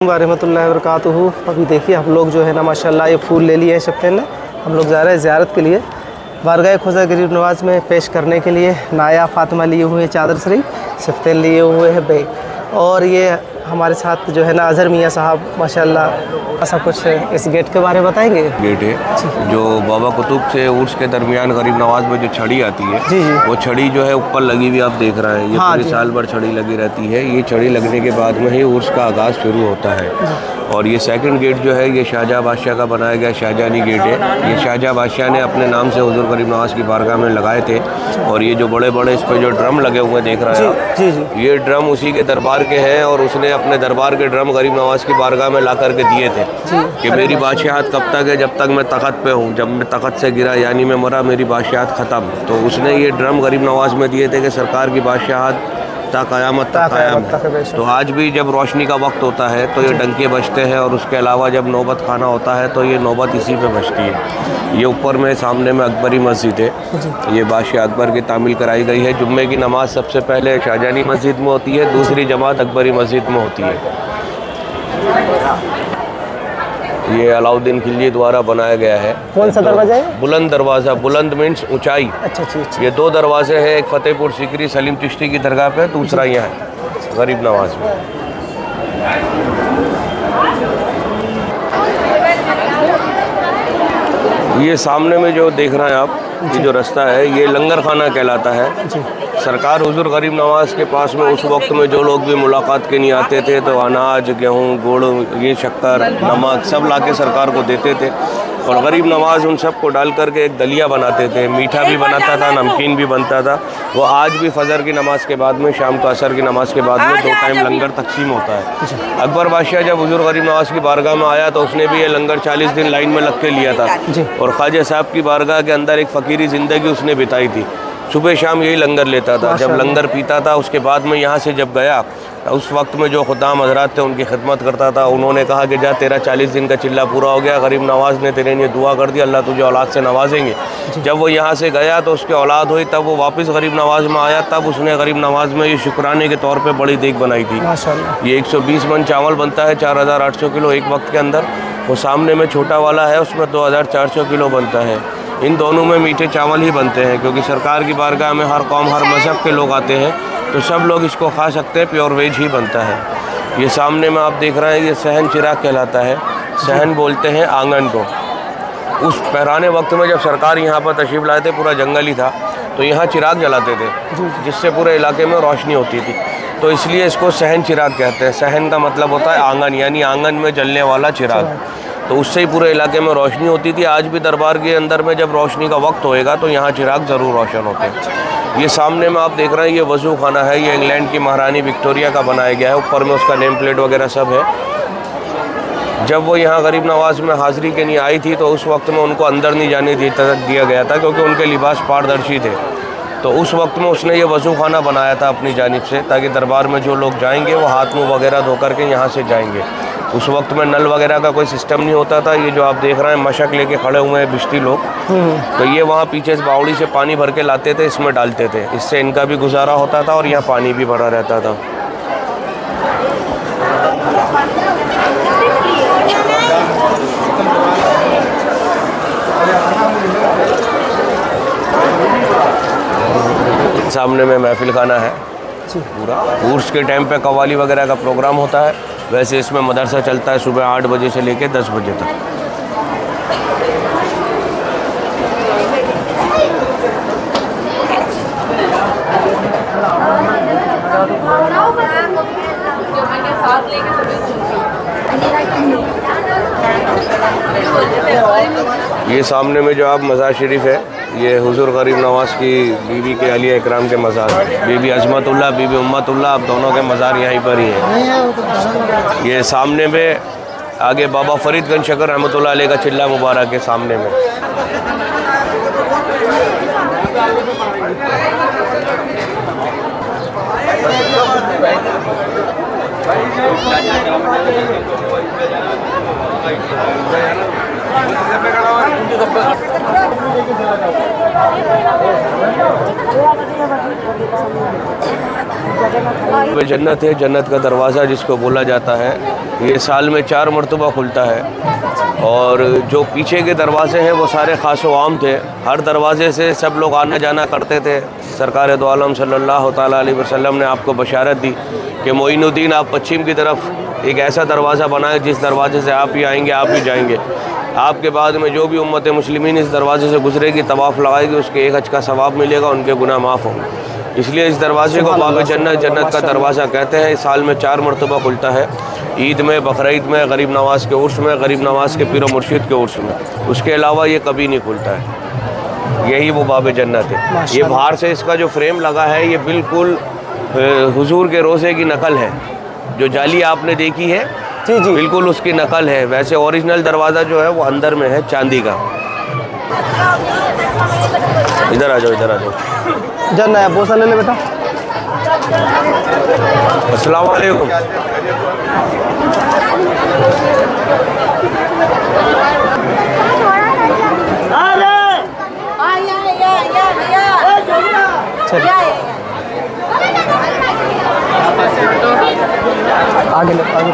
रहमतुल्लाहि व बरकातुहू। अभी देखिए हम लोग जो है ना माशाल्लाह ये फूल ले लिए हैं शफ़ीन ने। हम लोग जा रहे हैं ज़ियारत के लिए बारगाह ख्वाजा गरीब नवाज़ में पेश करने के लिए। नाया फ़ातिमा लिए हुए हैं चादर शरीफ, शफ़ीन लिए हुए हैं बैग, और ये हमारे साथ जो है ना अज़हर मियाँ साहब माशाल्लाह। ऐसा कुछ इस गेट के बारे में बताएंगे? गेट है जो बाबा कुतुब से उर्स के दरमियान गरीब नवाज में जो छड़ी आती है, जी जी, वो छड़ी जो है ऊपर लगी हुई आप देख रहे हैं। ये हाँ पूरे साल भर छड़ी लगी रहती है। ये छड़ी लगने के बाद में ही उर्स का आगाज़ शुरू होता है। और ये सेकंड गेट जो है ये शाहजहाँ बादशाह का बनाया गया शाहजहानी गेट है। ये शाहजहाँ बादशाह ने अपने नाम से हुजूर गरीब नवाज की बारगाह में लगाए थे। और ये जो बड़े बड़े इस पर जो ड्रम लगे हुए देख रहे हैं आप, जी जी, ये ड्रम उसी के दरबार के हैं। और उसने अपने दरबार के ड्रम गरीब नवाज की बारगाह में ला करके दिए थे कि मेरी बादशाहत कब तक है, जब तक मैं तख़त पे हूँ। जब मैं तख़त से गिरा यानी मैं मरा, मेरी बादशाहत ख़त्म। तो उसने ये ड्रम गरीब नवाज में दिए थे कि सरकार की बादशाहत ता क़यामत तक कायम है। तो आज भी जब रोशनी का वक्त होता है तो ये डंके बजते हैं, और उसके अलावा जब नौबत खाना होता है तो ये नौबत इसी पे बजती है। ये ऊपर में सामने में अकबरी मस्जिद है। ये बादशाह अकबर की तामील कराई गई है। जुम्मे की नमाज सबसे पहले शाहजहानी मस्जिद में होती है, दूसरी जमात अकबरी मस्जिद में होती है। ये अलाउद्दीन खिलजी द्वारा बनाया गया है। कौन सा दरवाज़ा है? बुलंद दरवाज़ा, बुलंद मीन्स ऊंचाई। अच्छा अच्छा, ये दो दरवाजे हैं, एक फतेहपुर सीकरी सलीम चिश्ती की दरगाह पे, दूसरा यहाँ है गरीब नवाज में। ये सामने में जो देख रहे हैं आप, ये जो रास्ता है ये लंगर खाना कहलाता है। सरकार हुजूर गरीब नवाज के पास में उस वक्त में जो लोग भी मुलाकात के लिए आते थे तो अनाज, गेहूँ, गुड़, ये शक्कर, नमक सब लाके सरकार को देते थे। और गरीब नवाज उन सब को डाल करके एक दलिया बनाते थे। मीठा भी बनाता था, नमकीन भी बनता था। वो आज भी फजर की नमाज के बाद में, शाम को असर की नमाज के बाद में 2 टाइम लंगर तकसीम होता है। अकबर बादशाह जब हुजूर गरीब नवाज की बारगाह में आया तो उसने भी ये लंगर 40 दिन लाइन में लग के लिया था। और ख्वाजा साहब की बारगाह के अंदर एक फ़कीरी ज़िंदगी उसने बिताई थी। सुबह शाम यही लंगर लेता था। जब लंगर पीता था उसके बाद में यहाँ से जब गया, उस वक्त में जो खुदाम हजरात थे उनकी खिदमत करता था। उन्होंने कहा कि जा तेरा 40 दिन का चिल्ला पूरा हो गया, गरीब नवाज ने तेरे लिए दुआ कर दी, अल्लाह तुझे औलाद से नवाजेंगे। जब वो यहाँ से गया तो उसकी औलाद हुई, तब वो वापस गरीब नवाज में आया, तब उसने गरीब नवाज में ये शुक्राने के तौर पर बड़ी देग बनाई थी। ये 120 मन चावल बनता है, 4800 किलो एक वक्त के अंदर। वो सामने में छोटा वाला है, उसमें 2400 किलो बनता है। इन दोनों में मीठे चावल ही बनते हैं, क्योंकि सरकार की बारगाह में हर कौम हर मज़हब के लोग आते हैं, तो सब लोग इसको खा सकते हैं। प्योर वेज ही बनता है। ये सामने में आप देख रहे हैं, ये सहन चिराग कहलाता है। सहन बोलते हैं आंगन को। उस पुराने वक्त में जब सरकार यहाँ पर तशरीफ़ लाए थे, पूरा जंगल ही था, तो यहाँ चिराग जलाते थे जिससे पूरे इलाके में रोशनी होती थी। तो इसलिए इसको सहन चिराग कहते हैं। सहन का मतलब होता है आंगन, यानी आंगन में जलने वाला चिराग। तो उससे ही पूरे इलाके में रोशनी होती थी। आज भी दरबार के अंदर में जब रोशनी का वक्त होएगा तो यहाँ चिराग ज़रूर रोशन होते हैं। ये सामने में आप देख रहे हैं, ये वज़ू खाना है। ये इंग्लैंड की महारानी विक्टोरिया का बनाया गया है। ऊपर में उसका नेम प्लेट वगैरह सब है। जब वो यहाँ गरीब नवाज में हाज़िरी के लिए आई थी तो उस वक्त में उनको अंदर नहीं जाने दिया गया था, क्योंकि उनके लिबास पारदर्शी थे। तो उस वक्त में उसने ये वज़ू खाना बनाया था अपनी जानिब से, ताकि दरबार में जो लोग जाएंगे वो हाथ मुँह वगैरह धो करके यहाँ से जाएंगे। उस वक्त में नल वगैरह का कोई सिस्टम नहीं होता था। ये जो आप देख रहे हैं मशक लेके खड़े हुए हैं बिश्ती लोग, तो ये वहाँ पीछे से बावड़ी से पानी भर के लाते थे, इसमें डालते थे। इससे इनका भी गुजारा होता था और यहाँ पानी भी भरा रहता था। सामने में महफिल खाना है पूरा। उर्स के टाइम पे कव्वाली वगैरह का प्रोग्राम होता है। वैसे इसमें मदरसा चलता है सुबह 8 बजे से लेकर 10 बजे तक। ये सामने में जो आप मज़ार शरीफ है, ये हुजूर गरीब नवाज की बीवी के अली इकराम के मज़ार, बीबी अजमतुल्लाह, बीबी उम्मतुल्लाह, अब दोनों के मज़ार यहीं पर ही हैं। ये सामने में आगे बाबा फरीदगंज शकर रहमतुल्लाह अलैह का चिल्ला मुबारक है सामने में। वे जन्नत है, जन्नत का दरवाज़ा जिसको बोला जाता है, ये साल में 4 मरतबा खुलता है। और जो पीछे के दरवाजे हैं वो सारे ख़ास व आम थे, हर दरवाजे से सब लोग आना जाना करते थे। सरकार दो आलम सल्लल्लाहु ताला अलैहि वसल्लम ने आपको बशारत दी कि मोइनुद्दीन आप पश्चिम की तरफ एक ऐसा दरवाज़ा बनाए जिस दरवाजे से आप ही आएंगे, आप ही जाएंगे। आपके बाद में जो भी उम्मत मुस्लिमीन इस दरवाजे से गुजरेगी, तवाफ़ लगाएगी, उसके एक हज का सवाब मिलेगा, उनके गुनाह माफ़ होंगे। इसलिए इस दरवाजे को बाब जन्नत, जन्नत का दरवाज़ा कहते हैं। इस साल में 4 मरतबा खुलता है, ईद में, बकरीद में, गरीब नवाज़ के उर्स में, गरीब नवाज़ के पीर मुर्शिद के उर्स में। उसके अलावा ये कभी नहीं खुलता है। यही वो बाब जन्नत है। ये बाहर से इसका जो फ्रेम लगा है ये बिल्कुल हुजूर के रोज़े की नकल है। जो जाली आपने देखी है जी जी, बिल्कुल उसकी नकल है। वैसे ओरिजिनल दरवाज़ा जो है वो अंदर में है, चांदी का। इधर आ जाओ, इधर आ जाओ। जानना है बोसा ले ले बेटा। अस्सलाम वालेकुम। आगे ले, आगे।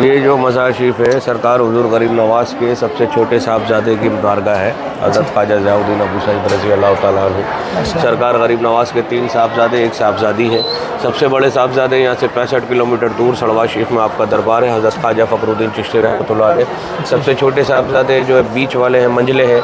ये जो मज़ार शरीफ है सरकार हुजूर गरीब नवाज़ के सबसे छोटे साहबजादे की बारगाह है, हज़रत ख्वाजा ज़ियाउद्दीन अबू सईद रज़ी अल्लाह तआला अन्हु। सरकार गरीब नवाज़ के 3 साहबजादे, 1 साहबजादी हैं। सबसे बड़े साहबजादे यहाँ से 65 किलोमीटर दूर सड़वा शरीफ में आपका दरबार है, हज़रत ख्वाजा फ़खरुद्दीन चिश्ती रहमतुल्लाह अलैह। सबसे छोटे साहबजादे जो है बीच वाले हैं, मंझले हैं,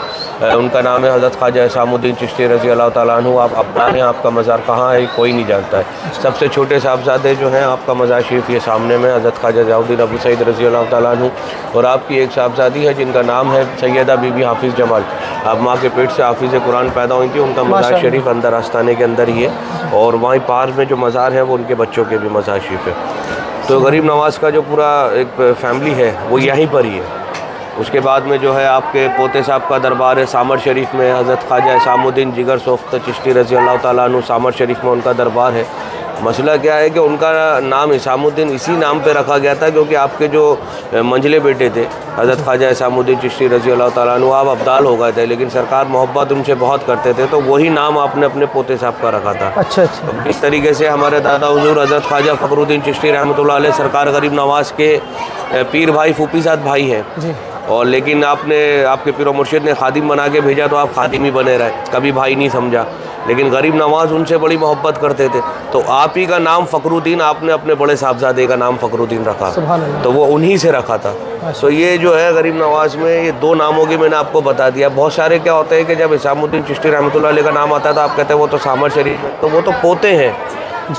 उनका नाम है हज़रत ख्वाजा इसामुद्दीन चिश्ती रज़ी अल्लाह तआला अन्हु। आप अपना हैं, आपका मज़ार कहाँ है कोई नहीं जानता है। सबसे छोटे साहबजादे जो हैं आपका मज़ार शरीफ ये सामने में, हज़रत ख्वाजा ज़ियाउद्दीन अबू सईद रज़ी अल्लाह तआला अन्हु। और आपकी एक साहबजादी है जिनका नाम है सैयदा बीबी हाफिज़ जमाल। आप माँ के पेट से हाफिज़ कुरान पैदा हुई थी। उनका मज़ार शरीफ अंदर आस्थाने के अंदर ही है। और वहीं पार में जो मज़ार है वो उनके बच्चों के भी मज़ार शरीफ है। तो गरीब नवाज़ का जो पूरा एक फैमिली है वो यहीं पर ही है। उसके बाद में जो है आपके पोते साहब का दरबार है सामर शरीफ में, हज़रत ख्वाजा इसामुद्दीन जिगर सोख्त चिश्ती रज़ी अल्लाह तआला अन्हु, सामर शरीफ में उनका दरबार है। मसला क्या है कि उनका नाम इसामुद्दीन इसी नाम पे रखा गया था क्योंकि आपके जो मंझले बेटे थे हज़रत ख्वाजा इसामुद्दीन चिश्ती रज़ी अल्लाह तआला अन्हु आप अब्दाल हो गए थे, लेकिन सरकार मोहब्बत उनसे बहुत करते थे तो वही नाम आपने अपने पोते साहब का रखा था। अच्छा अच्छा। इस तरीके से हमारे दादा हुजूर हज़रत ख्वाजा फ़खरुद्दीन चिश्ती रहमतुल्लाह अलैह सरकार गरीब नवाज़ के पीर भाई फूफीज़ाद भाई हैं जी। और लेकिन आपने आपके पीर मुर्शिद ने खादिम बना के भेजा तो आप खादिम ही बने रहे, कभी भाई नहीं समझा। लेकिन गरीब नवाज़ उनसे बड़ी मोहब्बत करते थे तो आप ही का नाम फ़खरुद्दीन, आपने अपने बड़े साहबजादे का नाम फ़खरुद्दीन रखा, तो वो उन्हीं से रखा था। तो ये जो है गरीब नवाज़ में ये 2 नामों की मैंने आपको बता दिया। बहुत सारे क्या होते हैं कि जब इसामुद्दीन चिश्ती रहमतुल्लाह अलैह का नाम आता है तो आप कहते हैं वो तो सामर शरीफ है, तो वो तो पोते हैं,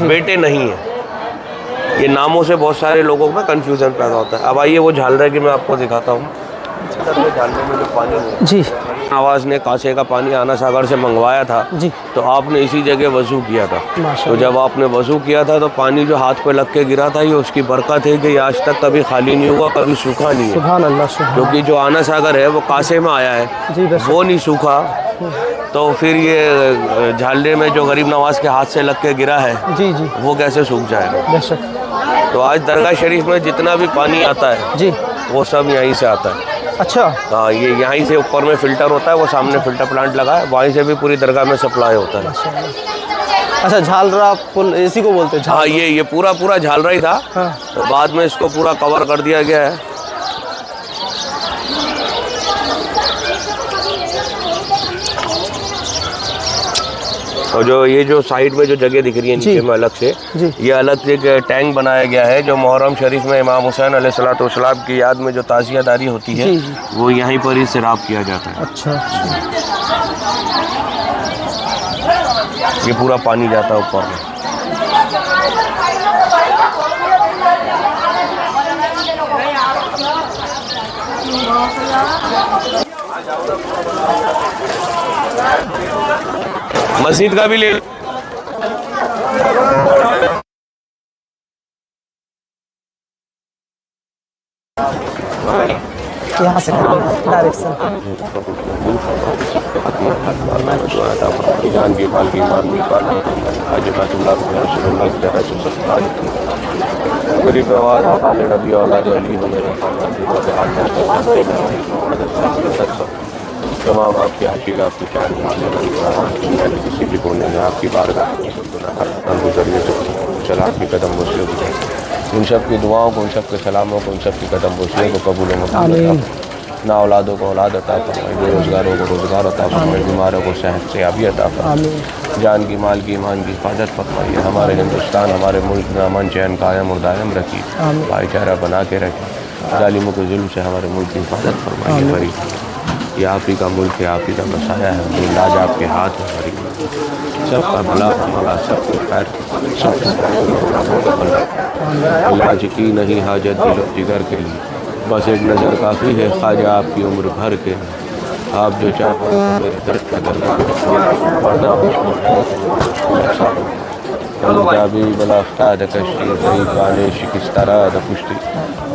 बेटे नहीं हैं। ये नामों से बहुत सारे लोगों में कन्फ्यूज़न पैदा होता है। अब आइए वो झालरा की मैं आपको दिखाता हूँ। झालरे में जो पानी है जी, नवाज़ ने कांसे का पानी आना सागर से मंगवाया था जी। तो आपने इसी जगह वज़ू किया था। तो माशाअल्लाह। जब आपने वज़ू किया था तो पानी जो हाथ पे लग के गिरा था ये उसकी बरकत है कि ये आज तक कभी खाली नहीं हुआ, कभी सूखा नहीं है। सुभान अल्लाह, सुभान। क्योंकि जो आना सागर है वो कांसे में आया है, जी बेशक। वो नहीं सूखा, तो फिर ये झालरे में जो गरीब नवाज़ के हाथ से लग के गिरा है जी जी वो कैसे सूख जाएगा। बेशक। तो आज दरगाह शरीफ में जितना भी पानी आता है जी। वो सब यहीं से आता है। अच्छा। हाँ, ये यहीं से ऊपर में फ़िल्टर होता है, वो सामने फ़िल्टर प्लांट लगा है, वहीं से भी पूरी दरगाह में सप्लाई होता है। अच्छा, झालरा पुल इसी को बोलते हैं? हाँ, ये पूरा झालरा ही था। हाँ। तो बाद में इसको पूरा कवर कर दिया गया है। और जो ये जो साइड में जो जगह दिख रही है नीचे में अलग से, ये अलग से एक टैंक बनाया गया है जो मुहर्रम शरीफ में इमाम हुसैन अलैहिस्सलातु वस्सलाम की याद में जो ताज़ियादारी होती है वो यहीं पर ही सिराब किया जाता है। अच्छा अच्छा। ये पूरा पानी जाता है ऊपर में। मस्जिद का भी ले लो। यहाँ से डायरेक्शन जान की पाल की मान की पाल आज का जुमला गरीब आवाज नबी औलाद अली हो मेरे तमाम आपकी आशीर्वाद आपकी चार किसी भी कोने में आपकी बारगाह गुजरिए चला आपकी कदम बोसियों की उन सब की दुआओं को, उन सब के सलामों को, उन सब की कदम बोसियों को कबूल ना औलादों को औलाद अता फरमाए, बेरोजगारों को रोजगार अता फरमाए, बीमारों को सेहत से याबी अता फरमाए, जान की माल की ईमान की हिफाजत फरमाइए। हमारे हिंदुस्तान हमारे मुल्क में अमन चैन कायम और दायम रखिए, भाईचारा बना के रखिए, जालिमों के जुल्म से हमारे मुल्क की हिफाजत फरमाइए। गरीब ये आप ही का मुल्क है, आप ही का बसाया है, इलाज आपके हाथ में गरीब सबका भला भला सबको खैर सब इलाज की नहीं हाजत दिलो जिगर के लिए, बस एक नज़र काफ़ी है ख्वाजा आपकी उम्र भर के लिए। आप जो चाहो मेरे दर्द का जाबी बलाफ्ताद कश्ती सही गाने शिकस्तरा द पुश्ती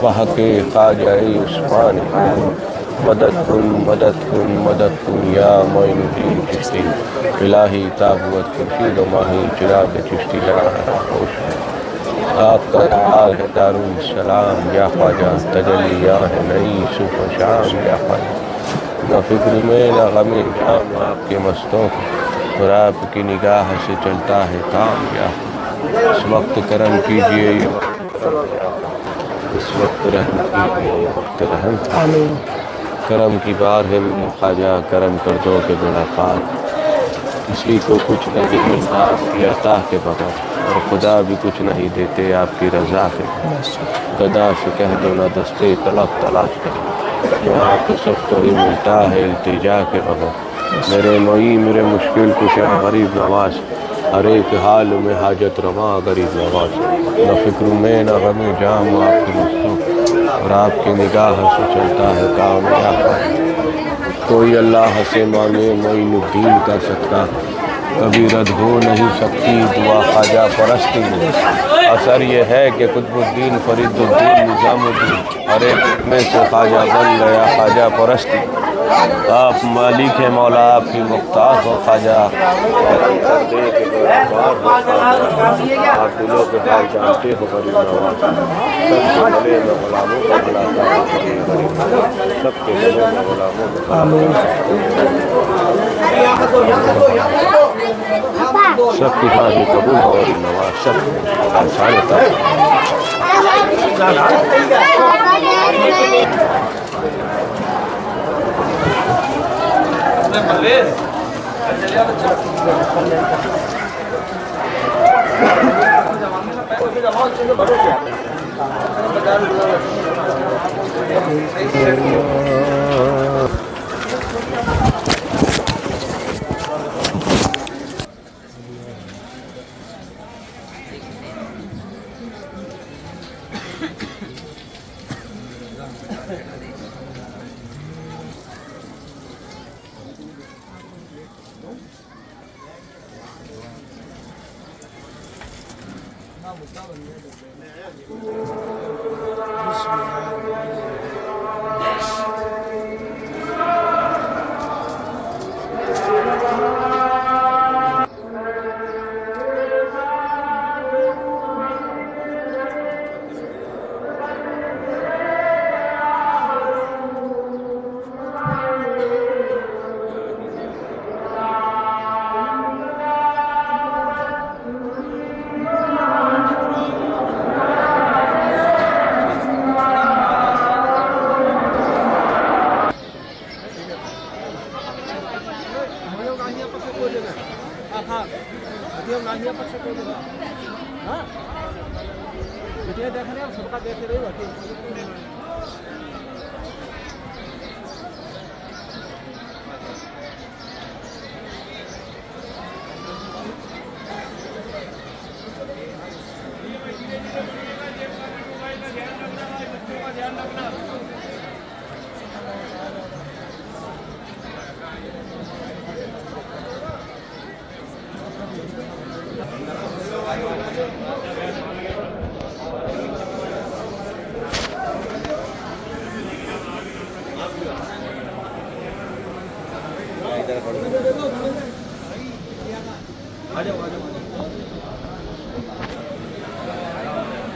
वहाँ के ख्वाजा उस्मान मदद कुन या मोइनुद्दीन चिश्ती इलाही ताबुत खुर्शीद माही चिराग चिश्ती लगा आपका हाल है दारुल सलाम या ख्वाजा तजल्लियाँ है नई सुबह शाम या ख्वाजा न फिक्र में न गम जाम आपके मस्तों और आपकी निगाह से चलता है काम या इस वक्त करम कीजिए इस वक्त रहम करम की बार है ख्वाजा करम कर दो के बेड़ा पार किसी को कुछ नहीं मिलता आपकी अता के बगैर और खुदा भी कुछ नहीं देते आपकी रज़ा के गदा से कह दो ना दस्ते तलब तलाश कर यहाँ तो सब तो ही मिलता है इल्तिजा के बगैर मेरे मोई मेरे मुश्किल कुशा गरीब नवाज हर एक हाल में हाजत रवा गरीब नवाज न फिक्र में न गम जाम आपके मस्तों और आपकी निगाह से चलता है काम या कोई अल्लाह से मांगे मोइनुद्दीन कर सकता कभी रद्द हो नहीं सकती दुआ ख्वाजा परस्ती में असर ये है कि कुतुबुद्दीन फरीदुद्दीन निज़ामुद्दीन हर एक में से ख्वाजा बन गया ख्वाजा परस्ती आप मालिक है मौला आपकी मुख्तार हो ख्वाजा आप दिलों के हाल जानते हो गरीब नवाज सबके गले में गुलामों को बुलाता है सबके गले में गुलामों को सबकी हाजिर कबूल हो गरीब नवाज सब आसान था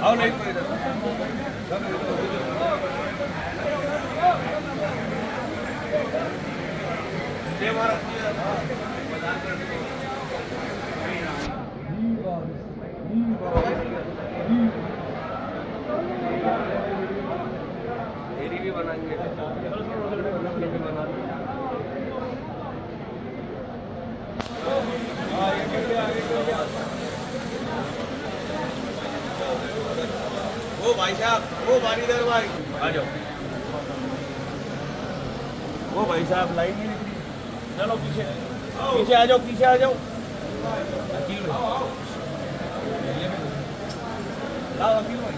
आओ नहीं कोई इधर। जय भारत। मेरी भी बनाएंगे। वो भाई साहब, वो बारीदार भाई आ जाओ। वो भाई साहब लाइन नहीं निकली, चलो पीछे पीछे आ जाओ, पीछे आ जाओ। वकील भाई ला, वकील भाई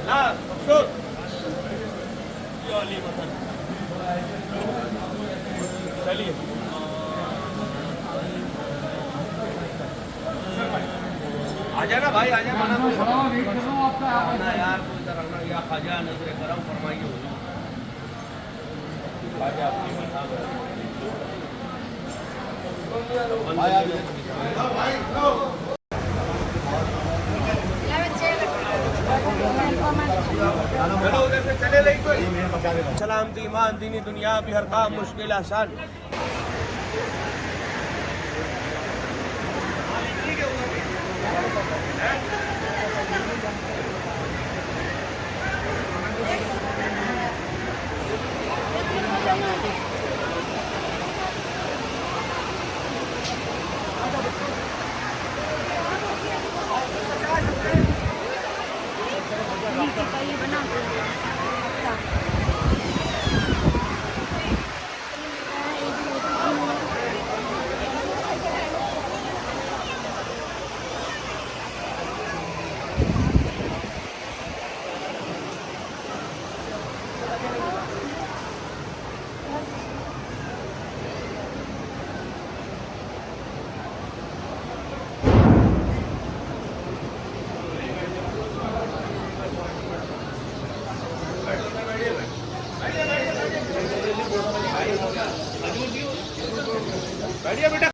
ला, अफसोस ये वाली मतलब चलिए। आ जाना भाई, आ जाना ना यार, कोई तरह ना या खाजा नजर करम फरमाइए खाजा आपकी चलो उधर से चले नहीं कोई। सलामती ईमान दीनी दुनिया भी हर काम मुश्किल आसान। बैठिए बेटा।